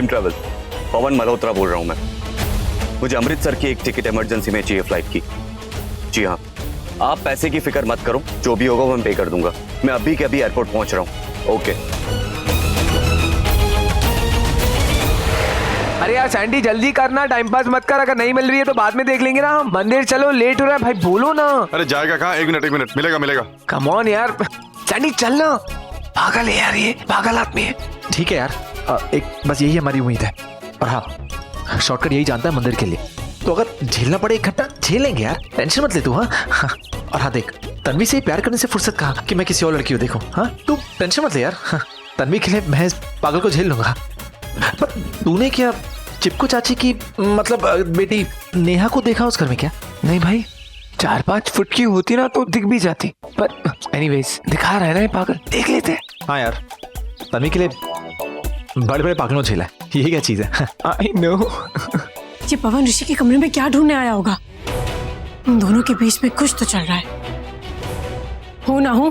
प्रेम travel, पवन मल्होत्रा बोल रहा हूँ मैं। मुझे अमृतसर की एक टिकट इमरजेंसी में चाहिए फ्लाइट की। जी हाँ, आप पैसे की फिक्र मत करो, जो भी होगा वो मैं पे कर दूंगा। मैं अभी के अभी एयरपोर्ट पहुंच रहा हूँ। ओके। अरे यार सैंडी जल्दी करना, टाइम पास मत कर, अगर नहीं मिल रही है तो बाद में देख लेंगे ना। मंदिर चलो, लेट हो रहा है भाई, बोलो ना। अरे जाएगा कहाँ? एक मिनट मिलेगा। कम ऑन यार, सैंडी चलना। पागल है यार, ये पागल आदमी है। ठीक है यार, एक बस यही हमारी उम्मीद है। और हाँ, शॉर्टकट यही जानता है मंदिर के लिए, तो अगर झेलना पड़े एक घंटा झेलेंगे यार, टेंशन मत ले तू। हाँ, और हाँ देख, तन्वी से प्यार करने से फुर्सत कहाँ कि मैं किसी और लड़की को देखूं। हाँ तू टेंशन मत ले यार। हाँ, तन्वी के लिए मैं इस पागल को झेल लूंगा। पर तूने क्या चिपको चाची की मतलब बेटी नेहा को देखा उस घर में क्या? नहीं भाई, 4-5 फुट की होती ना तो दिख भी जाती, पर एनीवेज दिखा रहा है ना ये पागल, देख लेते हैं। हाँ यार, तन्वी के लिए बड़े बड़े पागलों झेला है, यही क्या चीज है? I know. ये पवन ऋषि के कमरे में क्या ढूंढने आया होगा? उन दोनों के बीच में कुछ तो चल रहा है। हो ना हो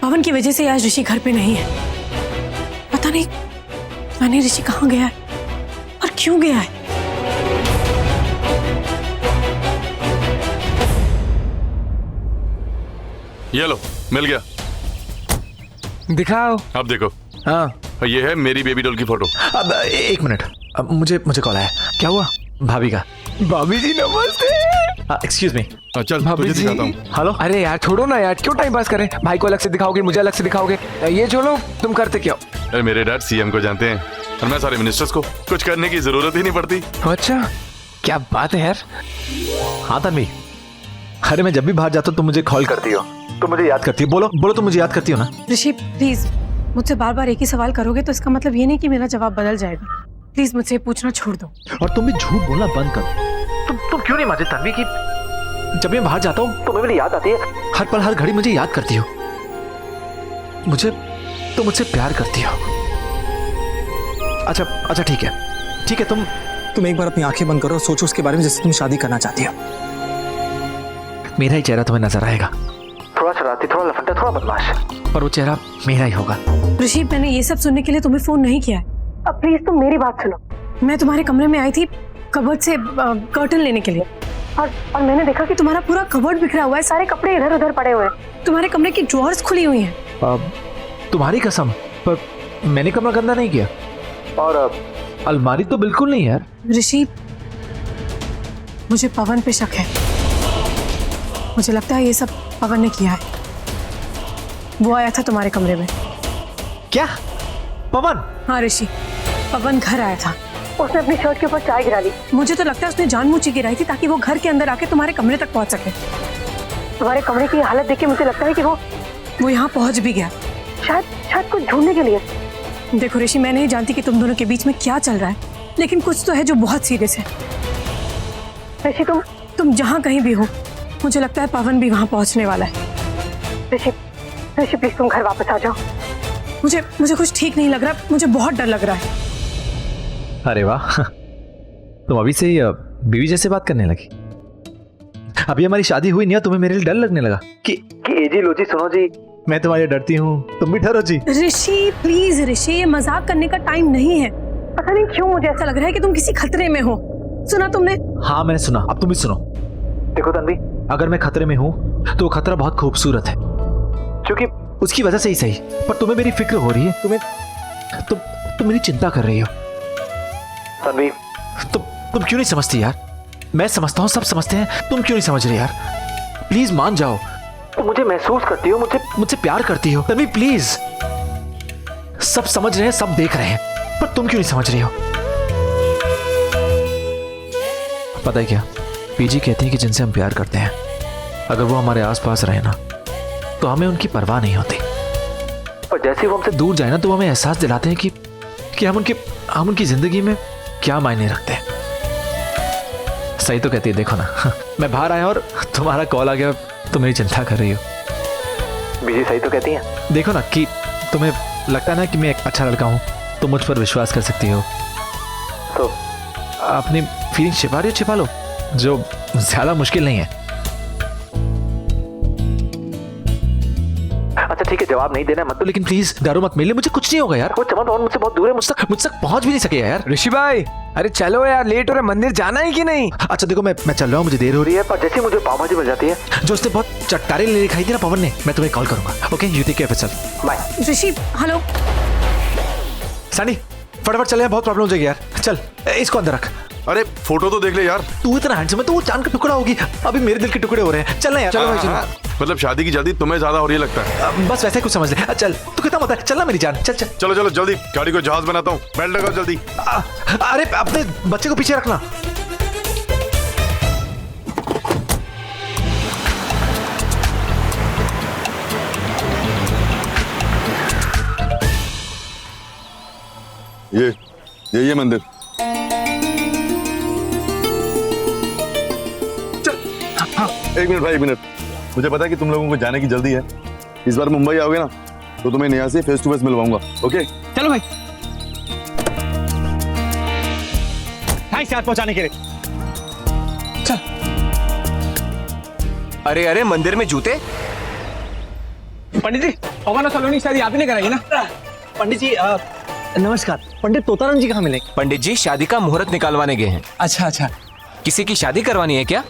पवन की वजह से आज ऋषि घर पे नहीं है। पता नहीं ऋषि कहाँ गया है और क्यों गया है। ये लो, मिल गया। दिखाओ। अब देखो, हाँ ये है मेरी बेबी डॉल की फोटो। अब एक मिनट, अब मुझे कॉल आया। क्या हुआ? भाभी का। भाभी जी नमस्ते। Excuse me. चल भाभी तुझे जी। दिखाता हूँ। हेलो। अरे यार छोड़ो ना यार, क्यों टाइम पास करें? भाई को अलग से दिखाओगे, मुझे अलग से दिखाओगे, ये छोड़ो, तुम करते क्या हो? अरे मेरे डैड सीएम को जानते हैं और मैं सारे मिनिस्टर्स को, कुछ करने की जरूरत ही नहीं पड़ती। अच्छा, क्या बात है यार। हाँ तन्वी, अरे मैं जब भी बाहर जाता हूँ तुम मुझे कॉल करती हो, तुम मुझे याद करती हो। बोलो तुम मुझे याद करती हो ना? ऋषि प्लीज, मुझसे बार बार एक ही सवाल करोगे तो इसका मतलब ये नहीं कि मेरा जवाब बदल जाएगा। प्लीज मुझसे पूछना छोड़ दो। और तुम भी झूठ बोलना बंद करो। तुम क्यों नहीं मानते तन्वी कि जब मैं बाहर जाता हूँ तुम्हें मेरी याद आती है? हर पल हर घड़ी मुझे याद करती हो। तुम मुझसे प्यार करती हो। अच्छा ठीक है तुम एक बार अपनी आंखें बंद करो और सोचो उसके बारे में जिससे तुम शादी करना चाहती हो। मेरा ही चेहरा तुम्हें नजर आएगा, थोड़ा शरारती, थोड़ा लफंडा, थोड़ा बदमाश, पर वो चेहरा मेरा ही होगा। ऋषि मैंने ये सब सुनने के लिए तुम्हें फोन नहीं किया है। अब प्लीज तुम मेरी बात सुनो। मैं तुम्हारे कमरे में आई थी कबर्ड से कर्टन लेने के लिए, और मैंने देखा कि तुम्हारा पूरा कबर्ड बिखरा हुआ है, सारे कपड़े इधर उधर पड़े हुए हैं, तुम्हारे कमरे की ड्रॉर्स खुली हुई हैं। तुम्हारी कसम, पर मैंने कमरा गंदा नहीं किया, और अलमारी तो बिल्कुल नहीं यार। ऋषि मुझे पवन पे शक है। मुझे लगता है ये सब पवन ने किया है। वो आया था तुम्हारे कमरे में। क्या? पवन? हाँ ऋषि, पवन घर आया था। उसने अपनी शर्ट के ऊपर चाय गिरा ली। मुझे तो लगता है उसने जानबूझ के गिराई थी ताकि वो घर के अंदर आके तुम्हारे कमरे तक पहुंच सके। तुम्हारे कमरे की हालत देख के मुझे लगता है कि वो यहाँ पहुंच भी गया, शायद कुछ ढूंढने के लिए। देखो ऋषि, मैं नहीं जानती कि तुम दोनों के बीच में क्या चल रहा है, लेकिन कुछ तो है जो बहुत सीरियस है। ऋषि तुम जहाँ कहीं भी हो, मुझे लगता है पवन भी वहाँ पहुँचने वाला है। ऋषि प्लीज तुम घर वापस आ जाओ। मुझे कुछ ठीक नहीं लग रहा, मुझे बहुत डर लग रहा है। अरे वाह, तुम अभी से ही बीवी जैसे बात करने लगी। अभी हमारी शादी हुई नहीं है, तुम्हें मेरे लिए डर लगने लगा कि एजी लो जी, सुनो जी, मैं तुम्हारे डरती हूँ, तुम भी डरो जी। ऋषि प्लीज ऋषि, ये मजाक करने का टाइम नहीं है। पता नहीं क्यों मुझे ऐसा लग रहा है कि तुम किसी खतरे में हो। सुना तुमने? हाँ मैंने सुना, अब तुम भी सुनो। देखो तन्वी, अगर मैं खतरे में हूँ तो खतरा बहुत खूबसूरत है, क्योंकि उसकी वजह से ही सही, पर तुम्हें मेरी फिक्र हो रही है, तुम मेरी चिंता कर रही हो। तन्वी, तुम क्यों नहीं समझती यार? मैं समझता हूँ, सब समझते हैं, तुम क्यों नहीं समझ रही यार? प्लीज मान जाओ, तुम मुझे महसूस करती हो, मुझसे प्यार करती हो। तन्वी प्लीज, सब समझ रहे हैं, सब देख रहे हैं, पर तुम क्यों नहीं समझ रही हो? पता है क्या, पीजी कहते हैं कि जिनसे हम प्यार करते हैं, अगर वो हमारे आसपास रहे ना तो हमें उनकी परवाह नहीं होती, पर जैसे वो हमसे दूर जाए ना तो हमें एहसास दिलाते हैं कि हम उनकी जिंदगी में क्या मायने रखते हैं। सही तो कहती है, देखो ना, मैं बाहर आया और तुम्हारा कॉल आ गया, तुम मेरी चिंता कर रही हो। बीजी सही तो कहती है। देखो ना कि तुम्हें लगता है ना कि मैं एक अच्छा लड़का हूँ, तुम मुझ पर विश्वास कर सकती हो, तो अपनी फीलिंग छिपा रही हो, छिपा लो, जो ज्यादा मुश्किल नहीं है। अच्छा ठीक है, जवाब नहीं देना मत, तो लेकिन प्लीज डरो मत, मेरे लिए मुझे कुछ नहीं होगा यार। वो चमन भवन मुझसे बहुत दूर है, मुझ तक पहुंच भी नहीं सकेगा यार। ऋषि भाई, अरे चलो यार, लेट हो रहा है, मंदिर जाना है कि नहीं? अच्छा देखो, मैं चल रहा हूँ, मुझे देर हो रही है, पर जैसे मुझे पाव भाजी मिल जाती है जो उसने बहुत चटकारे ले दिखाई थी ना पवन ने, मैं तुम्हें कॉल करूंगा। Okay, you take care of yourself, bye. Rishi hello. Sunny फटाफट चले, बहुत प्रॉब्लम हो जाएगी यार। चल इसको अंदर रख। अरे फोटो तो देख ले यार। तू इतना हैंडसम है तो वो चांद का टुकड़ा होगी, अभी मेरे दिल के टुकड़े हो रहे हैं। चल ना यार, चलो भाई चलो। मतलब शादी की जल्दी तुम्हें ज्यादा हो रही है लगता है। बस वैसे ही कुछ समझ ले। चल तू कितना मत है, चल ना मेरी जान, चल चल। चलो चलो जल्दी, गाड़ी को जहाज बनाता हूँ, बेल्ट लगाओ जल्दी। अरे अपने बच्चे को पीछे रखना। ये मंदिर। एक मिनट भाई, एक मिनट। मुझे पता है कि तुम लोगों को जाने की जल्दी है। इस बार मुंबई आओगे ना तो तुम्हें नेहा से फेस टू फेस मिलवाऊंगा। ओके चलो भाई, थैंक्स यार पहुंचाने के लिए। चल। अरे अरे, मंदिर में जूते? पंडित जी, पवन और सलोनी शादी आप ही ने कराई ना? पंडित जी नमस्कार। पंडित तोताराम जी कहाँ मिले? पंडित जी शादी का मुहूर्त निकालवाने गए हैं। अच्छा अच्छा। किसी की शादी करवानी है क्या?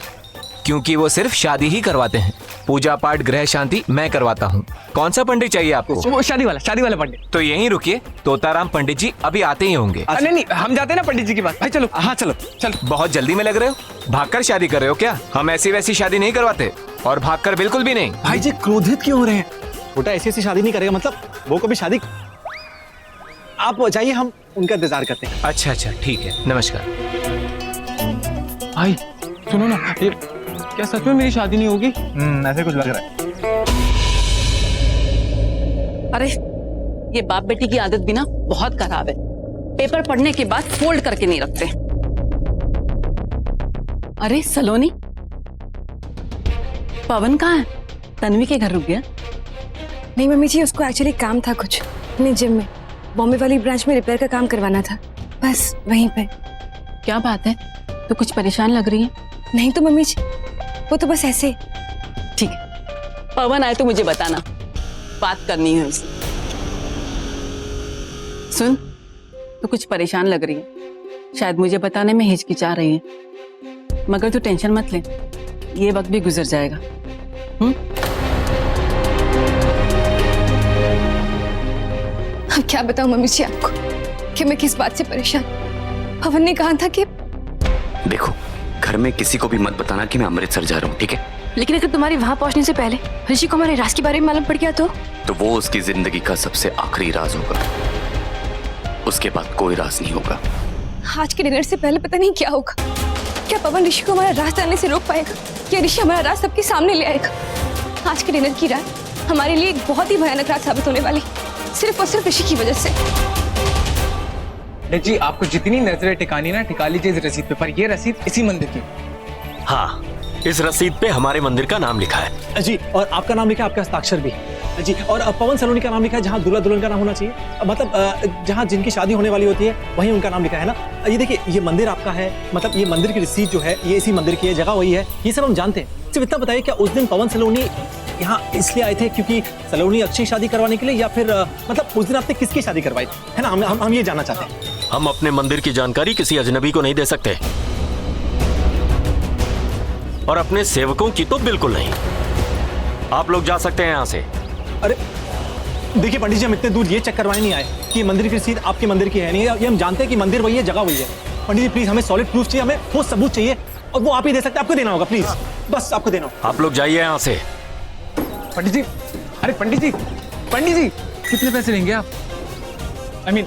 क्योंकि वो सिर्फ शादी ही करवाते हैं, पूजा पाठ ग्रह शांति मैं करवाता हूँ। कौन सा पंडित चाहिए आपको? वो शादी वाला पंडित। तो यहीं रुकिए, तोताराम पंडित जी अभी आते ही होंगे। नहीं नहीं, हम जाते हैं ना पंडित जी के पास। भाई चलो। हाँ चलो चलो। बहुत जल्दी में लग रहे हो, भागकर शादी कर रहे हो क्या? हम ऐसी वैसी शादी नहीं करवाते, और भागकर बिल्कुल भी नहीं। भाई जी क्रोधित क्यों हो रहे हैं? छोटा ऐसी शादी नहीं करेगा, मतलब वो कभी शादी। आप जाइए, हम उनका इंतजार करते हैं। अच्छा अच्छा ठीक है, नमस्कार। भाई सुनो ना, ये क्या सच में मेरी शादी नहीं होगी? ऐसे कुछ लग रहा है। अरे ये बाप बेटी की आदत भी ना बहुत खराब है। पेपर पढ़ने के बाद फोल्ड करके नहीं रखते। अरे सलोनी, पवन कहाँ है? तन्वी के घर रुक गया? नहीं मम्मी जी, उसको एक्चुअली काम था कुछ अपने जिम में, बॉम्बे वाली ब्रांच में रिपेयर का काम करवाना था, बस वहीं पे। क्या बात है, तो कुछ परेशान लग रही है? नहीं तो मम्मी जी, वो तो बस ऐसे। ठीक है, पवन आए तो मुझे बताना, बात करनी है उससे। सुन, तो कुछ परेशान लग रही है, शायद मुझे बताने में हिचकिचा रही है, मगर तू टेंशन मत ले, ये वक्त भी गुजर जाएगा। अब क्या बताऊं मम्मी जी आपको कि मैं किस बात से परेशान। पवन ने कहा था कि देखो, घर में किसी को भी मत बताना कि मैं अमृतसर जा रहा हूँ, ठीक है? लेकिन अगर तुम्हारे वहां पहुंचने से पहले ऋषि को हमारे राज के बारे में मालूम पड़ गया तो वो उसकी जिंदगी का सबसे आखिरी राज होगा, उसके बाद कोई राज नहीं होगा। आज के डिनर से पहले पता नहीं क्या होगा। क्या पवन ऋषि को हमारा राज जानने से रोक पाएगा, या ऋषि हमारा राज सबके सामने ले आएगा? आज के डिनर की रात हमारे लिए एक बहुत ही भयानक रात साबित होने वाली, सिर्फ और सिर्फ ऋषि की वजह से। जी आपको जितनी नजरें टिकानी ना टिका लीजिए इस रसीद पे, पर ये रसीद इसी मंदिर की। हाँ, इस रसीद पे हमारे मंदिर का नाम लिखा है जी, और आपका नाम लिखा है, आपका हस्ताक्षर भी जी, और पवन सलोनी का नाम लिखा है। जहाँ दूल्हा दुल्हन का नाम होना चाहिए, मतलब जहाँ जिनकी शादी होने वाली होती है वहीं उनका नाम लिखा है ना। ये देखिए, ये मंदिर आपका है, मतलब ये मंदिर की रसीद जो है ये इसी मंदिर की है, जगह वही है, ये सब हम जानते हैं। सिर्फ इतना बताइए, क्या उस दिन पवन सलोनी यहाँ इसलिए आए थे क्योंकि सलोनी अच्छी शादी करवाने के लिए, या फिर मतलब उस दिन आपने किसकी शादी करवाई है ना? हम ये जानना चाहते हैं। हम अपने मंदिर की जानकारी किसी अजनबी को नहीं दे सकते, और अपने सेवकों की तो बिल्कुल नहीं। आप लोग जा सकते हैं यहाँ से। अरे देखिए पंडित जी, हम इतने दूर ये चेक करवाने नहीं आए कि मंदिर की रसीद आपके मंदिर की है नहीं, ये हम जानते हैं कि मंदिर वही है, जगह वही है। पंडित जी प्लीज, हमें सॉलिड प्रूफ चाहिए, हमें ठोस सबूत चाहिए, और वो आप ही दे सकते हैं। आपको देना होगा, प्लीज, बस आपको देना होगा। आप लोग जाइए यहाँ से। पंडित जी, अरे पंडित जी कितने पैसे लेंगे आप? आई मीन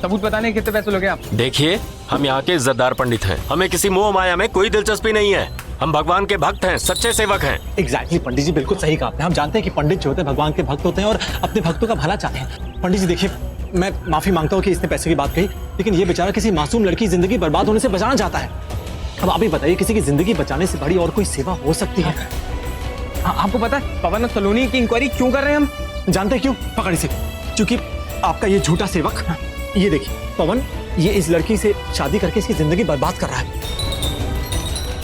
सबूत बताने के कितने पैसे लोगे आप? देखिए, हम यहाँ के इज्जतदार पंडित हैं, हमें किसी मोह माया में कोई दिलचस्पी नहीं है। हम भगवान के भक्त हैं, सच्चे सेवक हैं। एग्जैक्टली पंडित जी, बिल्कुल सही कहा आपने। हम जानते हैं कि पंडित जो होते हैं भगवान के भक्त होते हैं और अपने भक्तों का भला चाहते हैं। पंडित जी देखिए, मैं माफी मांगता हूँ कि इसने पैसे की बात कही, लेकिन ये बेचारा किसी मासूम लड़की की जिंदगी बर्बाद होने से बचाना चाहता है। अब आप ही बताइए, किसी की जिंदगी बचाने से बड़ी और कोई सेवा हो सकती है? आपको पता है पवन और सलोनी की इंक्वायरी क्यों कर रहे हैं हम? जानते हैं क्यों? पकड़ इसे। क्योंकि आपका ये झूठा सेवक, ये देखिए पवन, ये इस लड़की से शादी करके इसकी जिंदगी बर्बाद कर रहा है।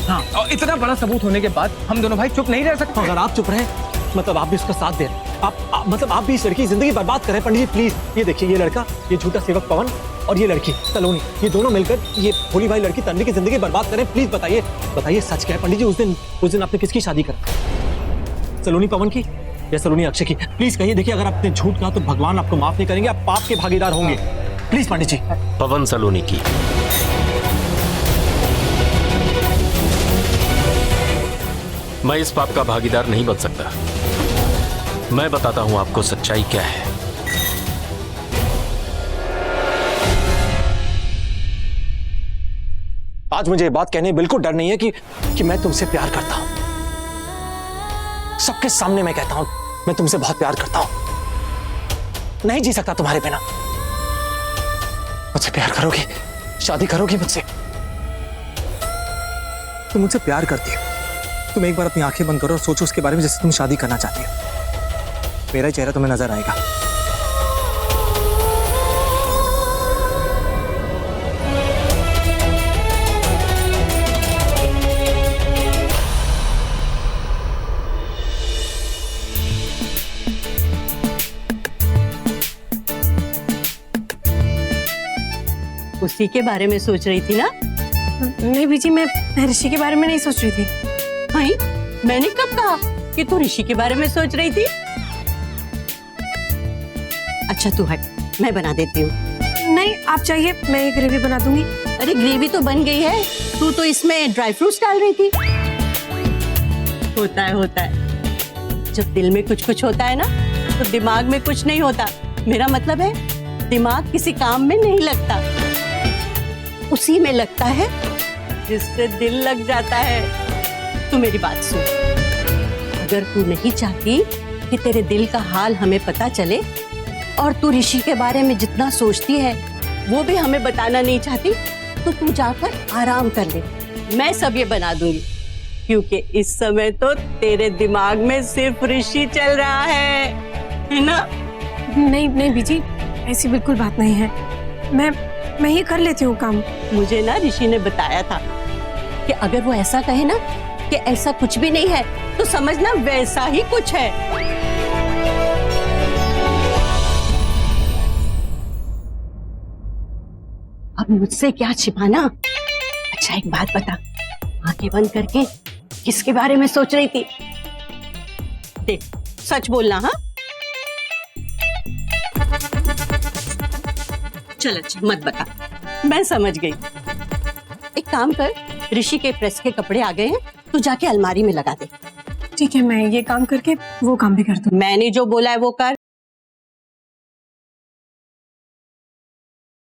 हाँ, और इतना बड़ा सबूत होने के बाद हम दोनों भाई चुप नहीं रह सकते। अगर आप चुप रहे मतलब आप भी उसका साथ दे रहे हैं। मतलब आप भी इस लड़की की जिंदगी बर्बाद कर रहे हैं पंडित जी प्लीज। ये देखिए, ये लड़का, ये झूठा सेवक पवन और ये लड़की सलोनी, ये दोनों मिलकर ये भोली भाई लड़की तन्वी की जिंदगी बर्बाद करें। प्लीज बताइए, बताइए सच क्या है पंडित जी? उस दिन आपने किसकी शादी करा? सलोनी पवन की या सलोनी अक्षय की? प्लीज कहिए। देखिए, अगर आपने झूठ कहा तो भगवान आपको माफ नहीं करेंगे, आप पाप के भागीदार होंगे। प्लीज पंडित जी। पवन सलोनी की। मैं इस पाप का भागीदार नहीं बन सकता। मैं बताता हूं आपको सच्चाई क्या है। आज मुझे ये बात कहने में बिल्कुल डर नहीं है कि मैं तुमसे प्यार करता हूं। सबके सामने मैं कहता हूं, मैं तुमसे बहुत प्यार करता हूं, नहीं जी सकता तुम्हारे बिना। मुझसे प्यार करोगी, शादी करोगी मुझसे? तुम मुझसे प्यार करती हो, तुम एक बार अपनी आंखें बंद करो और सोचो उसके बारे में जैसे तुम शादी करना चाहती हो। मेरा चेहरा तुम्हें नजर आएगा। उसी के बारे में सोच रही थी ना? नहीं बीजी, मैं ऋषि के बारे में नहीं सोच रही थी। भाई, मैंने कब कहा कि तू ऋषि के बारे में सोच रही थी? अच्छा तू हट, मैं बना देती हूँ। नहीं आप चाहिए, मैं ये ग्रेवी बना दूंगी। अरे ग्रेवी तो बन गई है, तू तो इसमें ड्राई फ्रूट्स डाल रही थी। होता है जब दिल में कुछ होता है ना तो दिमाग में कुछ नहीं होता। मेरा मतलब है दिमाग किसी काम में नहीं लगता, उसी में लगता है जिससे दिल लग जाता है। तू मेरी बात सुन, अगर तू नहीं चाहती कि तेरे दिल का हाल हमें पता चले और तू ऋषि के बारे में जितना सोचती है वो भी हमें बताना नहीं चाहती, तो तू जाकर आराम कर ले। मैं सब ये बना दूंगी, क्योंकि इस समय तो तेरे दिमाग में सिर्फ ऋषि चल रहा है ना? नहीं बीजी, ऐसी बिल्कुल बात नहीं है। मैं ये कर लेती हूँ काम। मुझे ना ऋषि ने बताया था कि अगर वो ऐसा कहे ना कि ऐसा कुछ भी नहीं है, तो समझना वैसा ही कुछ है। अब मुझसे क्या छिपाना? अच्छा एक बात बता, आंखें बंद करके किसके बारे में सोच रही थी? देख, सच बोलना। हाँ चल अच्छा मत बता, मैं समझ गई। एक काम कर, ऋषि के प्रेस के कपड़े आ गए हैं, तू जाके अलमारी में लगा दे। ठीक है, मैं ये काम करके वो काम भी कर दूँ। मैंने जो बोला है वो कर।